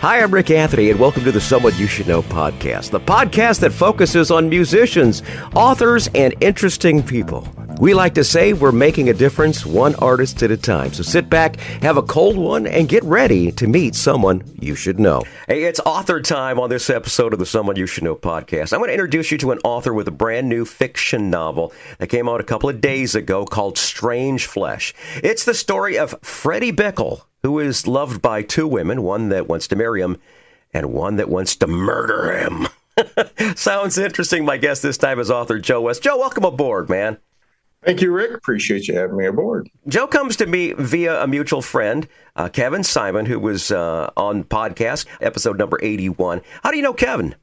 Hi, I'm Rick Anthony, and welcome to the Someone You Should Know podcast, the podcast that focuses on musicians, authors, and interesting people. We like to say we're making a difference one artist at a time. So sit back, have a cold one, and get ready to meet someone you should know. Hey, it's author time on this episode of the Someone You Should Know podcast. I'm going to introduce you to an author with a brand new fiction novel that came out a couple of days ago called Strange Flesh. It's the story of Freddie Bickel, who is loved by two women, one that wants to marry him and one that wants to murder him. Sounds interesting. My guest this time is author Joe West. Joe, welcome aboard, man. Thank you, Rick. Appreciate you having me aboard. Joe comes to me via a mutual friend, Kevin Simon, who was on podcast, episode number 81. How do you know Kevin?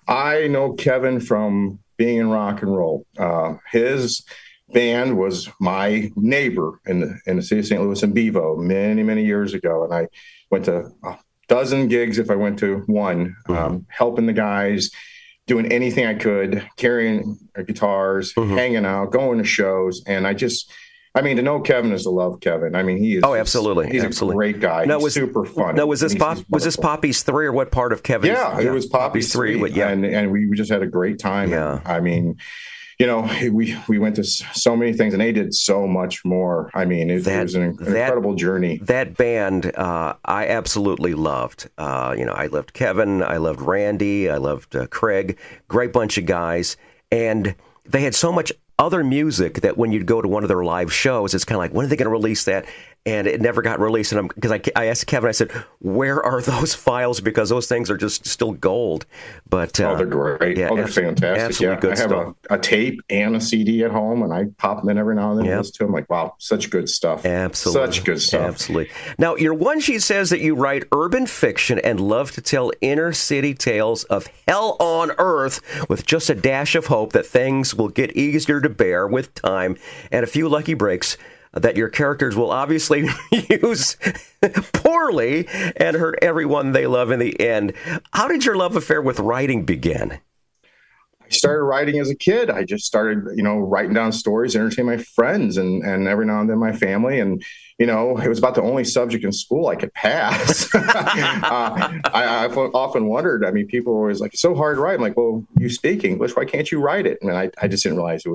I know Kevin from being in rock and roll. His band was my neighbor in the city of St. Louis in Bevo many, many years ago. And I went to a dozen gigs if I went to one, helping the guys, doing anything I could, carrying guitars, hanging out, going to shows. And to know Kevin is to love Kevin. I mean, he is. Oh, absolutely. He's a great guy. He's super fun. No, was this Poppy's 3 or what part of Kevin's? Yeah, it was Poppy's 3. But yeah. And we just had a great time. Yeah. I mean, we went to so many things, and they did so much more. I mean, it was an incredible journey. That band, I absolutely loved. I loved Kevin, I loved Randy, I loved Craig. Great bunch of guys, and they had so much other music that when you'd go to one of their live shows, it's kind of like, when are they going to release that? And it never got released. And because I asked Kevin, I said, where are those files? Because those things are just still gold. But they're great. Yeah, they're fantastic. Absolutely good stuff. I have a tape and a CD at home, and I pop them in every now and then and listen to them. Like, wow, such good stuff. Absolutely. Such good stuff. Absolutely. Now, your one sheet says that you write urban fiction and love to tell inner city tales of hell on earth with just a dash of hope that things will get easier to bear with time and a few lucky breaks that your characters will obviously use poorly and hurt everyone they love in the end. How did your love affair with writing begin? I started writing as a kid. I just started, writing down stories, entertaining my friends and every now and then my family. And, it was about the only subject in school I could pass. I've often wondered, people were always like, it's so hard to write. I'm like, well, you speak English. Why can't you write it? And I just didn't realize it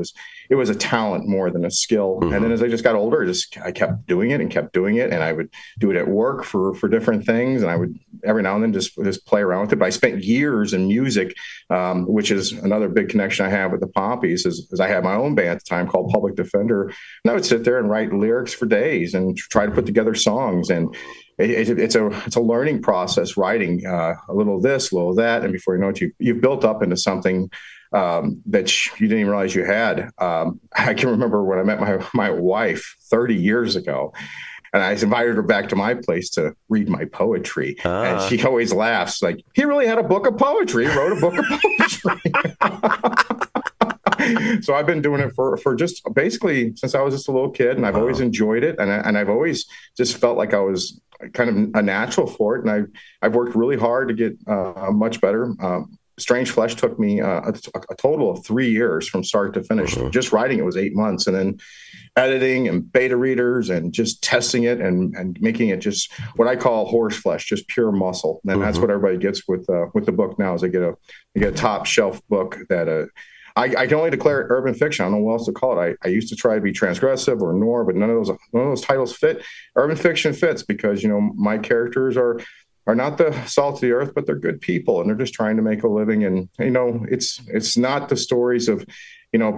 was a talent more than a skill. Mm-hmm. And then as I just got older, I kept doing it. And I would do it at work for different things. And I would every now and then just play around with it. But I spent years in music, which is another big connection I have with the Poppies is I had my own band at the time called Public Defender. And I would sit there and write lyrics for days and try to put together songs. And it's a learning process, writing a little of this, a little of that. And before you know it, you've built up into something that you didn't even realize you had. I can remember when I met my wife 30 years ago. And I invited her back to my place to read my poetry. And she always laughs, like, he really had a book of poetry, he wrote a book of poetry. So I've been doing it for just basically since I was just a little kid, and I've always enjoyed it. And I've always just felt like I was kind of a natural for it. And I've worked really hard to get much better. Strange Flesh took me a total of 3 years from start to finish. Just writing it was 8 months, and then editing and beta readers and just testing it and making it just what I call horse flesh, just pure muscle. And that's what everybody gets with the book now. Is they get a top shelf book that I can only declare it urban fiction. I don't know what else to call it. I used to try to be transgressive or noir, but none of those titles fit. Urban fiction fits because my characters are not the salt of the earth, but they're good people, and they're just trying to make a living. And it's not the stories of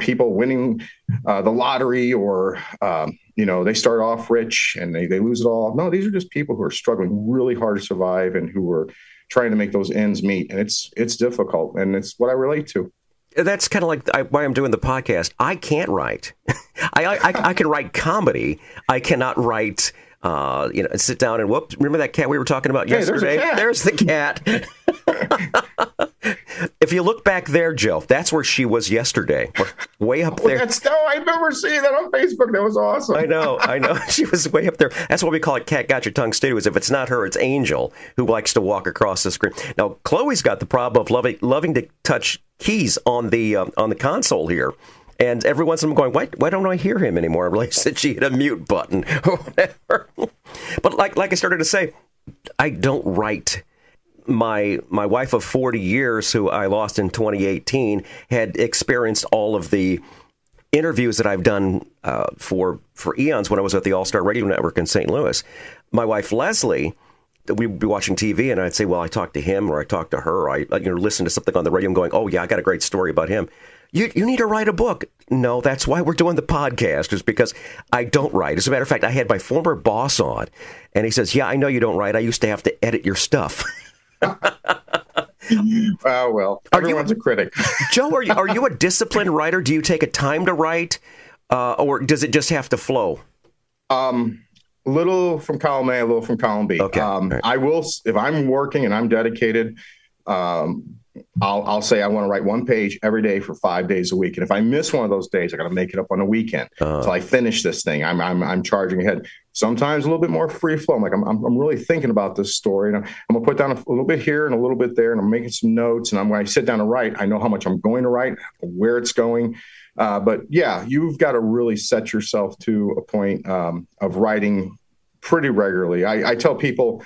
people winning the lottery or they start off rich and they lose it all. No, these are just people who are struggling really hard to survive and who are trying to make those ends meet. And it's difficult, and it's what I relate to. That's kind of like why I'm doing the podcast. I can't write. I can write comedy. I cannot write. Sit down and whoops. Remember that cat we were talking about yesterday? There's the cat. If you look back there, Joe, that's where she was yesterday. Way up there. I remember seeing that on Facebook. That was awesome. I know. She was way up there. That's why we call it CatGotYourTongueStudios. If it's not her, it's Angel, who likes to walk across the screen. Now, Chloe's got the problem of loving to touch keys on the console here. And every once in a while I'm going, why don't I hear him anymore? I realized that she hit a mute button or whatever. But like I started to say, I don't write my wife of 40 years, who I lost in 2018, had experienced all of the interviews that I've done for eons when I was at the All-Star Radio Network in St. Louis. My wife, Leslie, we'd be watching TV, and I'd say, well, I talked to him, or I talked to her, or I listen to something on the radio and going, oh, yeah, I got a great story about him. You need to write a book. No, that's why we're doing the podcast, is because I don't write. As a matter of fact, I had my former boss on, and he says, yeah, I know you don't write. I used to have to edit your stuff. Well, everyone's a critic. Joe, are you a disciplined writer? Do you take a time to write, or does it just have to flow? Little from column A, a little from column B. Okay. Right. I will, if I'm working and I'm dedicated, I'll say I want to write one page every day for 5 days a week. And if I miss one of those days, I got to make it up on the weekend until I finish this thing. I'm charging ahead. Sometimes a little bit more free flow. I'm like, I'm really thinking about this story, and I'm going to put down a little bit here and a little bit there, and I'm making some notes. And when I sit down to write, I know how much I'm going to write, where it's going. But yeah, you've got to really set yourself to a point of writing pretty regularly. I tell people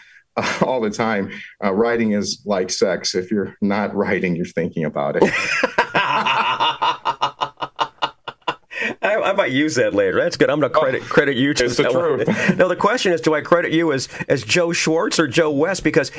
all the time, writing is like sex. If you're not writing, you're thinking about it. I might use that later. That's good. I'm going to credit you. It's the truth. Now, the question is, do I credit you as Joe Schwartz or Joe West? Because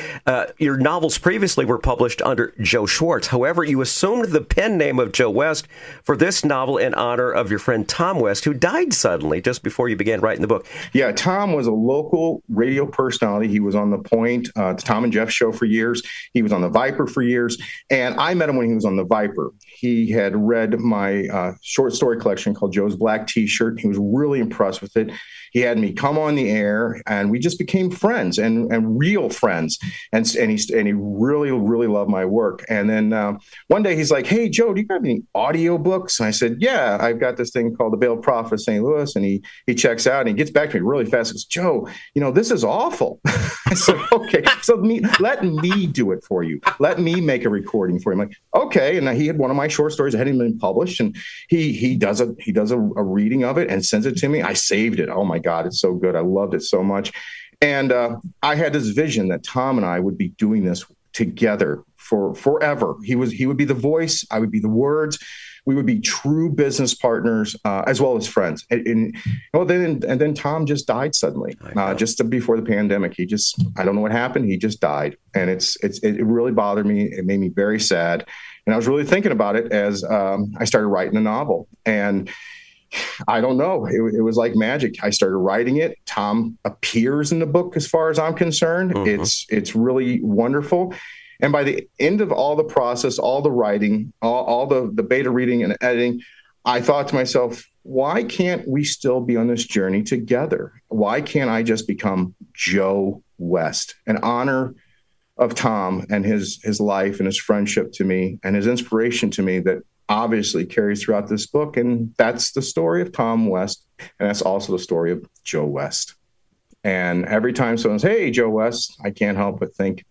your novels previously were published under Joe Schwartz. However, you assumed the pen name of Joe West for this novel in honor of your friend Tom West, who died suddenly just before you began writing the book. Yeah, Tom was a local radio personality. He was on the Point, the Tom and Jeff show for years. He was on the Viper for years. And I met him when he was on the Viper. He had read my short story collection called Joe's Black T-Shirt. He was really impressed with it. He had me come on the air, and we just became friends and real friends. And he really, really loved my work. And then one day he's like, hey, Joe, do you have any audiobooks? And I said, yeah, I've got this thing called The Veiled Prophet of St. Louis. And he checks out and he gets back to me really fast. He goes, Joe, this is awful. I said, okay, so let me do it for you. Let me make a recording for you. I'm like, okay. And he had one of my short stories that hadn't been published, and he does a reading of it and sends it to me. I saved it. Oh my God, it's so good. I loved it so much. And I had this vision that Tom and I would be doing this together for forever. He would be the voice. I would be the words. We would be true business partners as well as friends. And then Tom just died suddenly, just before the pandemic. I don't know what happened. He just died. And it really bothered me. It made me very sad. And I was really thinking about it as I started writing a novel. And I don't know. It was like magic. I started writing it. Tom appears in the book as far as I'm concerned. Mm-hmm. It's really wonderful. And by the end of all the process, all the writing, all the beta reading and editing, I thought to myself, why can't we still be on this journey together? Why can't I just become Joe West, in honor of Tom and his life and his friendship to me and his inspiration to me that obviously carries throughout this book. And that's the story of Tom West. And that's also the story of Joe West. And every time someone says, hey, Joe West, I can't help but think,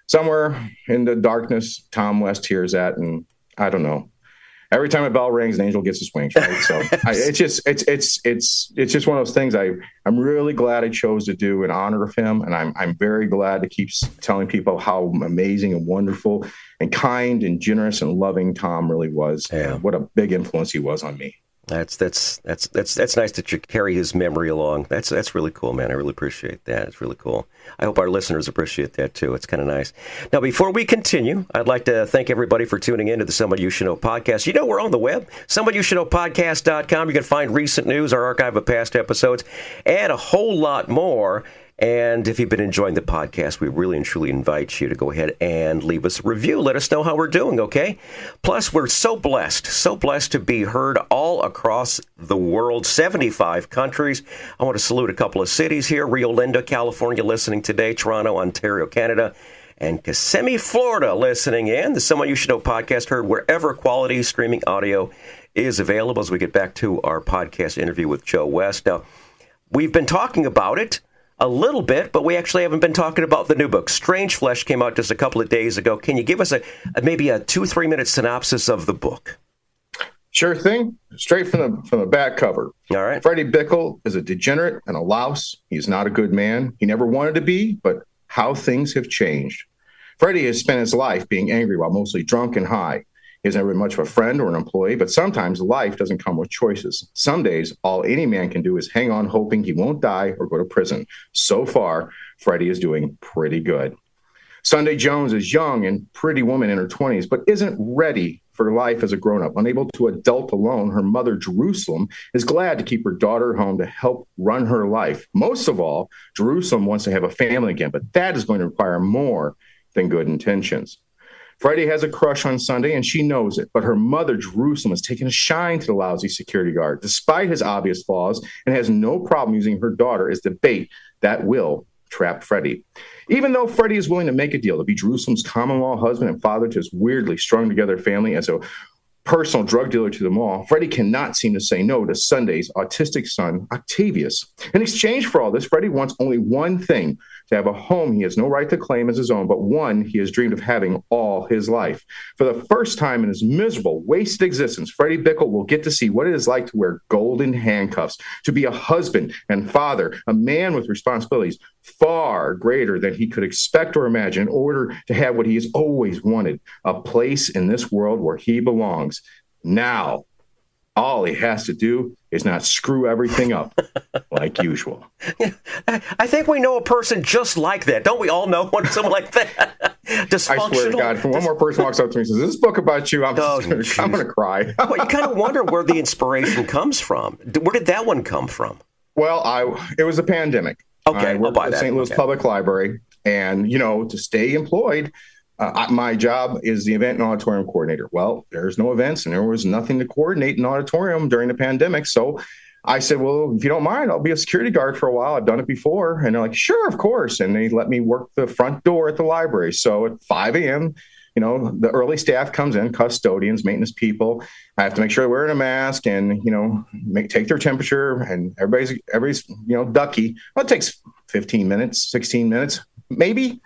somewhere in the darkness, Tom West hears that. And I don't know. Every time a bell rings, an angel gets his wings, right? So it's just one of those things I'm really glad I chose to do in honor of him. And I'm very glad to keep telling people how amazing and wonderful and kind and generous and loving Tom really was. Yeah. And what a big influence he was on me. That's nice that you carry his memory along. That's really cool, man. I really appreciate that. It's really cool. I hope our listeners appreciate that too. It's kind of nice. Now, before we continue, I'd like to thank everybody for tuning in to the Someone You Should Know podcast. We're on the web, Someoneyoushouldknowpodcast.com. You can find recent news, our archive of past episodes, and a whole lot more. And if you've been enjoying the podcast, we really and truly invite you to go ahead and leave us a review. Let us know how we're doing, okay? Plus, we're so blessed to be heard all across the world, 75 countries. I want to salute a couple of cities here: Rio Linda, California, listening today; Toronto, Ontario, Canada; and Kissimmee, Florida, listening in. The Someone You Should Know podcast heard wherever quality streaming audio is available as we get back to our podcast interview with Joe West. Now, we've been talking about it a little bit, but we actually haven't been talking about the new book. Strange Flesh came out just a couple of days ago. Can you give us maybe a 2-3 minute synopsis of the book? Sure thing. Straight from the back cover. All right. Freddie Bickel is a degenerate and a louse. He's not a good man. He never wanted to be, but how things have changed. Freddie has spent his life being angry while mostly drunk and high. He has never been much of a friend or an employee, but sometimes life doesn't come with choices. Some days, all any man can do is hang on hoping he won't die or go to prison. So far, Freddie is doing pretty good. Sunday Jones is young and pretty woman in her 20s, but isn't ready for life as a grown-up. Unable to adult alone, her mother, Jerusalem, is glad to keep her daughter home to help run her life. Most of all, Jerusalem wants to have a family again, but that is going to require more than good intentions. Freddie has a crush on Sunday, and she knows it, but her mother, Jerusalem, has taken a shine to the lousy security guard, despite his obvious flaws, and has no problem using her daughter as the bait that will trap Freddie. Even though Freddie is willing to make a deal to be Jerusalem's common-law husband and father to his weirdly strung-together family as a personal drug dealer to them all, Freddie cannot seem to say no to Sunday's autistic son, Octavius. In exchange for all this, Freddie wants only one thing: to have a home he has no right to claim as his own, but one he has dreamed of having all his life. For the first time in his miserable, wasted existence, Freddie Bickel will get to see what it is like to wear golden handcuffs, to be a husband and father, a man with responsibilities far greater than he could expect or imagine in order to have what he has always wanted, a place in this world where he belongs. Now, all he has to do is not screw everything up like usual. I think we know a person just like that. Don't we all know someone like that? Dysfunctional. I swear to God, if one more person walks up to me and says, "Is this book about you?" I'm going to cry. Well, you kind of wonder where the inspiration comes from. Where did that one come from? Well, it was a pandemic. Okay, I worked at St. Louis Public Library, and, to stay employed, my job is the event and auditorium coordinator. Well, there's no events, and there was nothing to coordinate in auditorium during the pandemic. So I said, well, if you don't mind, I'll be a security guard for a while. I've done it before. And they're like, sure, of course. And they let me work the front door at the library. So at 5 a.m., the early staff comes in, custodians, maintenance people. I have to make sure they're wearing a mask and, take their temperature, and everybody's, ducky. Well, it takes 15 minutes, 16 minutes, maybe.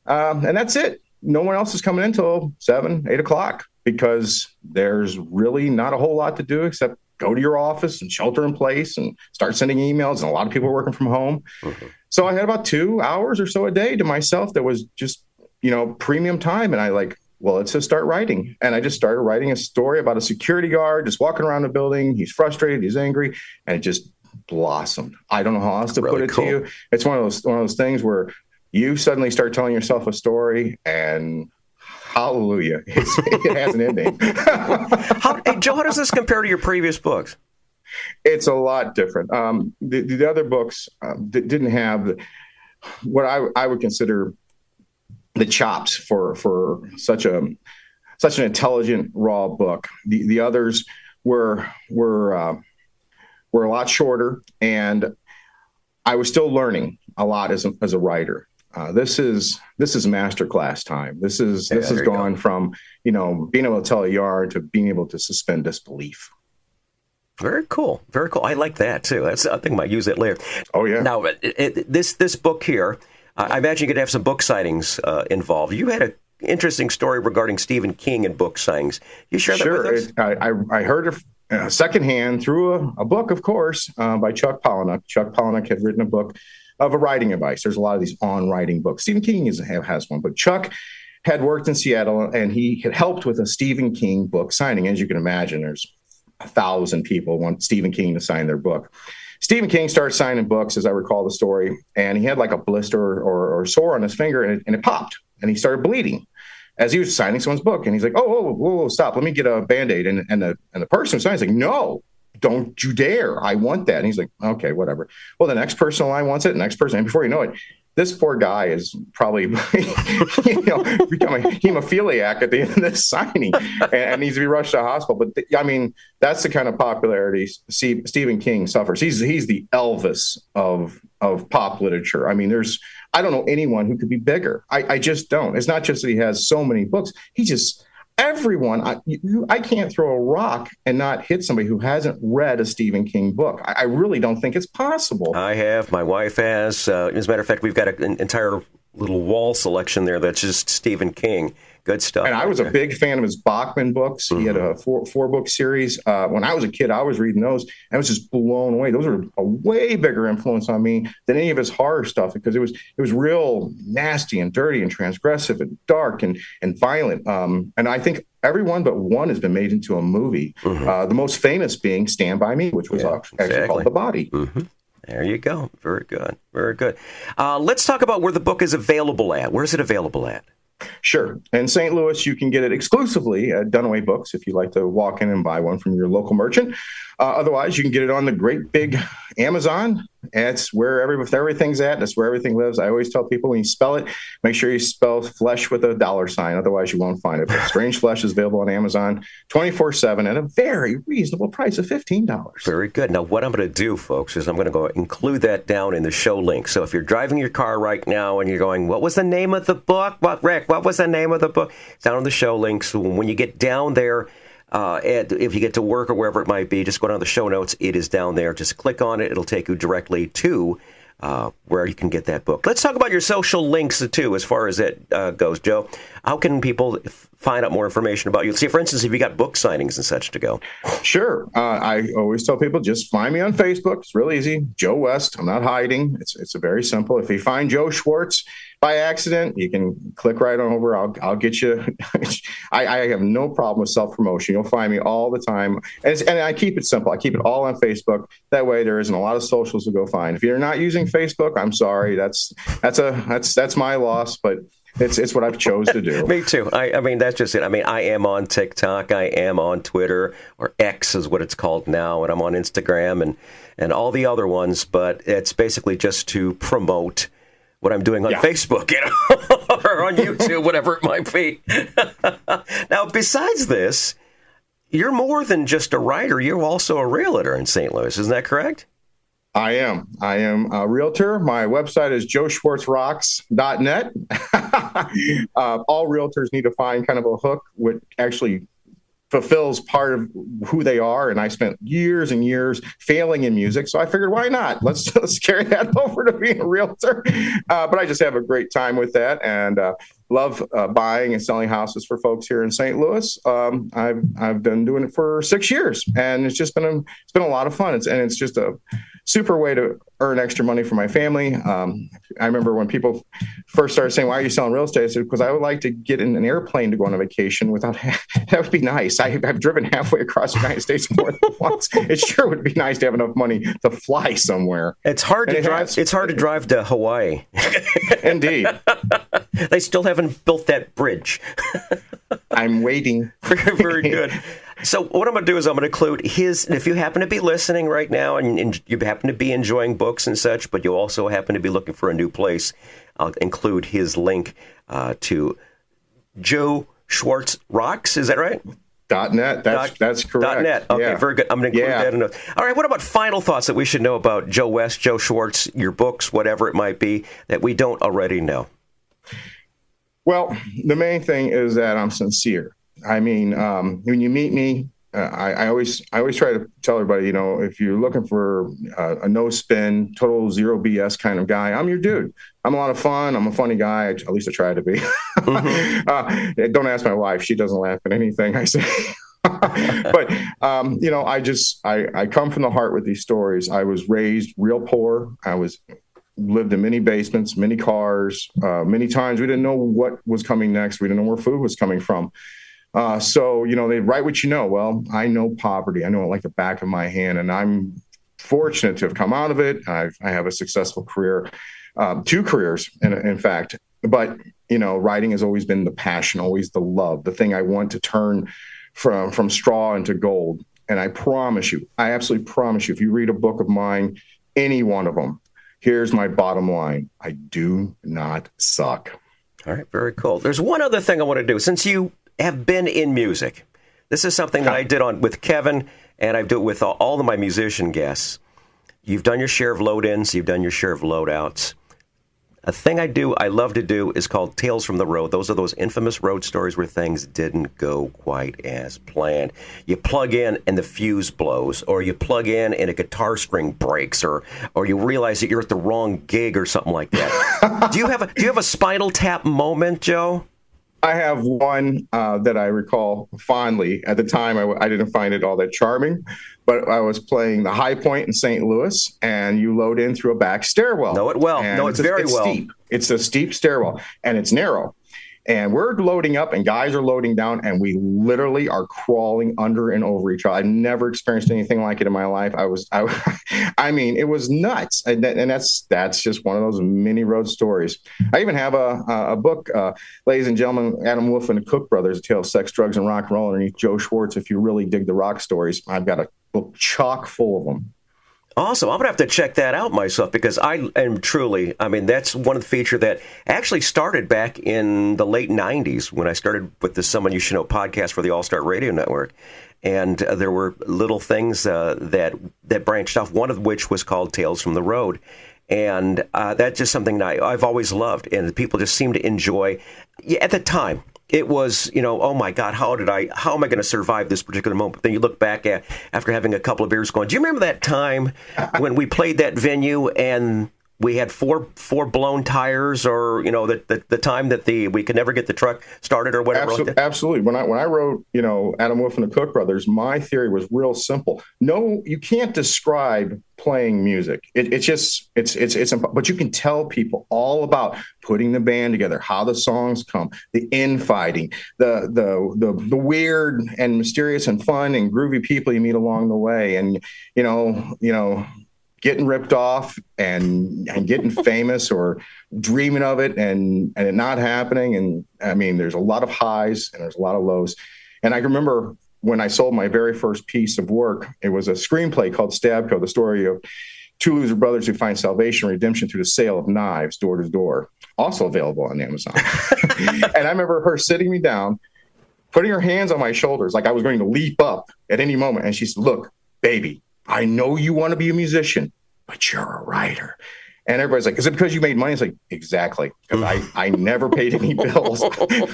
And that's it. No one else is coming in until 7, 8 o'clock because there's really not a whole lot to do except go to your office and shelter in place and start sending emails. And a lot of people are working from home. Mm-hmm. So I had about 2 hours or so a day to myself that was just, premium time. And let's just start writing. And I just started writing a story about a security guard just walking around the building. He's frustrated. He's angry. And it just blossomed. I don't know how else to put it to you. It's one of those things where you suddenly start telling yourself a story, and hallelujah, it has an ending. Hey, Joe, how does this compare to your previous books? It's a lot different. The other books didn't have what I would consider the chops for such an intelligent, raw book. The others were a lot shorter, and I was still learning a lot as a writer. This is masterclass time. This has gone from, being able to tell a yarn to being able to suspend disbelief. Very cool. Very cool. I like that too. I think I might use it later. Oh yeah. Now, this book here, I imagine you could have some book signings involved. You had an interesting story regarding Stephen King and book signings. You share that with us? I heard it secondhand through a book, of course, by Chuck Palahniuk. Chuck Palahniuk had written a book of a writing advice. There's a lot of these on writing books. Stephen King has one, but Chuck had worked in Seattle, and he had helped with a Stephen King book signing. As you can imagine, there's 1,000 people want Stephen King to sign their book. Stephen King started signing books, as I recall the story, and he had like a blister or sore on his finger, and it popped, and he started bleeding as he was signing someone's book. And he's like, whoa, stop, let me get a Band-Aid. And the person signs like, no, don't you dare. I want that. And he's like, okay, whatever. Well, the next person in line wants it. The next person. And before you know it, this poor guy is probably, become a hemophiliac at the end of this signing and needs to be rushed to the hospital. But that's the kind of popularity Stephen King suffers. He's the Elvis of pop literature. I don't know anyone who could be bigger. I just don't. It's not just that he has so many books. Everyone, I can't throw a rock and not hit somebody who hasn't read a Stephen King book. I really don't think it's possible. I have. My wife has. As a matter of fact, we've got an entire little wall selection there that's just Stephen King. Good stuff. And I was a big fan of his Bachman books. He had a four-book series. When I was a kid, I was reading those. I was just blown away. Those were a way bigger influence on me than any of his horror stuff, because it was real nasty and dirty and transgressive and dark and violent. And I think every one but one has been made into a movie. The most famous being Stand By Me, which was actually called The Body. There you go. Very good. Very good. Let's talk about where the book is available at. Where is it available at? Sure. In St. Louis, you can get it exclusively at Dunaway Books if you'd like to walk in and buy one from your local merchant. Otherwise, you can get it on the great big Amazon. It's where everything's at. That's where everything lives. I always tell people, when you spell it, make sure you spell flesh with a $sign. Otherwise, you won't find it. But Strange Flesh is available on Amazon 24/7 at a very reasonable price of $15. Very good. Now, what I'm going to do, folks, is I'm going to go include that down in the show link. So if you're driving your car right now and you're going, what was the name of the book? Rick, what was the name of the book? Down in the show link. So when you get down there, if you get to work or wherever it might be, just go down to the show notes. It is down there. Just click on it. It'll take you directly to where you can get that book. Let's talk about your social links, too, as far as that goes, Joe. How can people find out more information about you? See, for instance, if you got book signings and such to go. Sure. I always tell people, just find me on Facebook. It's real easy. Joe West. I'm not hiding. It's very simple. If you find Joe Schwartz by accident, you can click right on over. I'll get you. I have no problem with self-promotion. You'll find me all the time. And I keep it simple. I keep it all on Facebook. That way there isn't a lot of socials to go find. If you're not using Facebook, I'm sorry. That's my loss, but it's what I've chose to do. Me too. I mean, that's just it. I mean, I am on TikTok. I am on Twitter, or X is what it's called now. And I'm on Instagram and all the other ones. But it's basically just to promote what I'm doing on Facebook, or on YouTube, whatever it might be. Now, besides this, you're more than just a writer. You're also a realtor in St. Louis. Isn't that correct? I am a realtor. My website is joeschwartzrocks.net. All realtors need to find kind of a hook, which actually fulfills part of who they are. And I spent years and years failing in music. So I figured, why not? Let's carry that over to being a realtor. But I just have a great time with that, and love buying and selling houses for folks here in St. Louis. I've been doing it for 6 years, and it's been a lot of fun. It's just a super way to earn extra money for my family. I remember when people first started saying, why are you selling real estate? I said, because I would like to get in an airplane to go on a vacation without, that would be nice. I've driven halfway across the United States more than once. It sure would be nice to have enough money to fly somewhere. It's hard to drive. It's hard to drive to Hawaii. Indeed. They still haven't built that bridge. I'm waiting. Very good. So what I'm going to do is I'm going to include if you happen to be listening right now and you happen to be enjoying books and such, but you also happen to be looking for a new place, I'll include his link to Joe Schwartz Rocks. Is that right? .net. That's correct. .net. Okay, very good. I'm going to include that. All right, what about final thoughts that we should know about Joe West, Joe Schwartz, your books, whatever it might be, that we don't already know? Well, the main thing is that I'm sincere. I mean, when you meet me, I always try to tell everybody, if you're looking for a no spin, total zero BS kind of guy, I'm your dude. I'm a lot of fun. I'm a funny guy. At least I try to be. Don't ask my wife. She doesn't laugh at anything I say. But, I come from the heart with these stories. I was raised real poor. Lived in many basements, many cars, many times we didn't know what was coming next. We didn't know where food was coming from. So, they write what you know. Well, I know poverty. I know it like the back of my hand, and I'm fortunate to have come out of it. I have a successful career, 2 careers, in fact. But, writing has always been the passion, always the love, the thing I want to turn from straw into gold. And I absolutely promise you, if you read a book of mine, any one of them, here's my bottom line. I do not suck. All right, very cool. There's one other thing I want to do. Since you have been in music, this is something that I did with Kevin, and I do it with all of my musician guests. You've done your share of load-ins. You've done your share of load-outs. A thing I love to do is called Tales from the Road. Those are those infamous road stories where things didn't go quite as planned. You plug in and the fuse blows, or you plug in and a guitar string breaks, or you realize that you're at the wrong gig or something like that. Do you have a Spinal Tap moment, Joe? I have one that I recall fondly. At the time, I didn't find it all that charming, but I was playing the High Point in St. Louis, and you load in through a back stairwell. Know it well. It's very well. Steep. It's a steep stairwell, and it's narrow. And we're loading up, and guys are loading down, and we literally are crawling under and over each other. I've never experienced anything like it in my life. I mean, it was nuts. And that's just one of those mini road stories. I even have a book, ladies and gentlemen, Adam Wolf and the Cook Brothers, A Tale of Sex, Drugs, and Rock and Roll, underneath Joe Schwartz. If you really dig the rock stories, I've got a book chock full of them. Awesome. I'm going to have to check that out myself, because I am truly, that's one of the features that actually started back in the late 90s when I started with the Someone You Should Know podcast for the All-Star Radio Network. And there were little things that branched off, one of which was called Tales from the Road. And that's just something that I've always loved, and people just seem to enjoy. At the time, it was, oh my God, how am I going to survive this particular moment? Then you look back after having a couple of beers going, do you remember that time when we played that venue and we had four blown tires, or, the time that we could never get the truck started or whatever? Absolutely. When I wrote, Adam Wolf and the Cook Brothers, my theory was real simple. No, you can't describe playing music. It's but you can tell people all about putting the band together, how the songs come, the infighting, the weird and mysterious and fun and groovy people you meet along the way, and getting ripped off and getting famous, or dreaming of it and it not happening. And there's a lot of highs and there's a lot of lows. And I remember when I sold my very first piece of work, it was a screenplay called Stabco, the story of two loser brothers who find salvation and redemption through the sale of knives door to door, also available on Amazon. And I remember her sitting me down, putting her hands on my shoulders like I was going to leap up at any moment. And she said, "Look, baby, I know you want to be a musician, but you're a writer." And everybody's like, "Is it because you made money?" It's like, exactly. Because I never paid any bills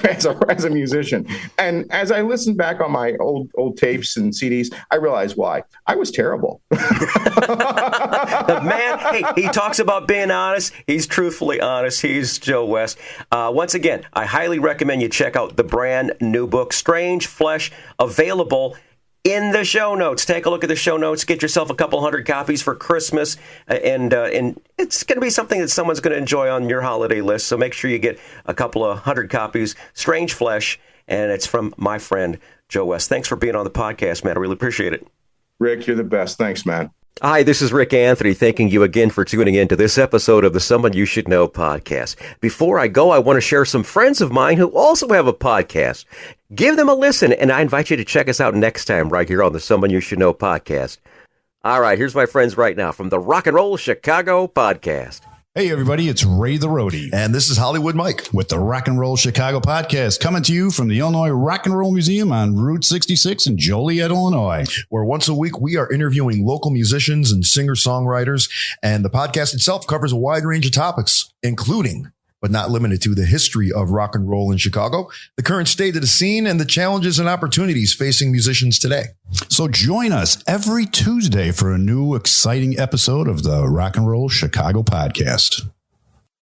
as a musician. And as I listened back on my old tapes and CDs, I realized why. I was terrible. The man, hey, he talks about being honest. He's truthfully honest. He's Joe West. Once again, I highly recommend you check out the brand new book, Strange Flesh, available in the show notes. Take a look at the show notes. Get yourself a couple hundred copies for Christmas, and it's going to be something that someone's going to enjoy on your holiday list. So make sure you get a couple of hundred copies. Strange Flesh, and it's from my friend Joe West. Thanks for being on the podcast, man. I really appreciate it. Rick, you're the best. Thanks, man. Hi, this is Rick Anthony, thanking you again for tuning in to this episode of the Someone You Should Know podcast. Before I go, I want to share some friends of mine who also have a podcast. Give them a listen, and I invite you to check us out next time right here on the Someone You Should Know podcast. All right, here's my friends right now from the Rock and Roll Chicago podcast. Hey, everybody, it's Ray the Roadie. And this is Hollywood Mike with the Rock and Roll Chicago podcast, coming to you from the Illinois Rock and Roll Museum on Route 66 in Joliet, Illinois. Where once a week we are interviewing local musicians and singer-songwriters. And the podcast itself covers a wide range of topics, including, but not limited to, the history of rock and roll in Chicago, the current state of the scene, and the challenges and opportunities facing musicians today. So join us every Tuesday for a new exciting episode of the Rock and Roll Chicago podcast.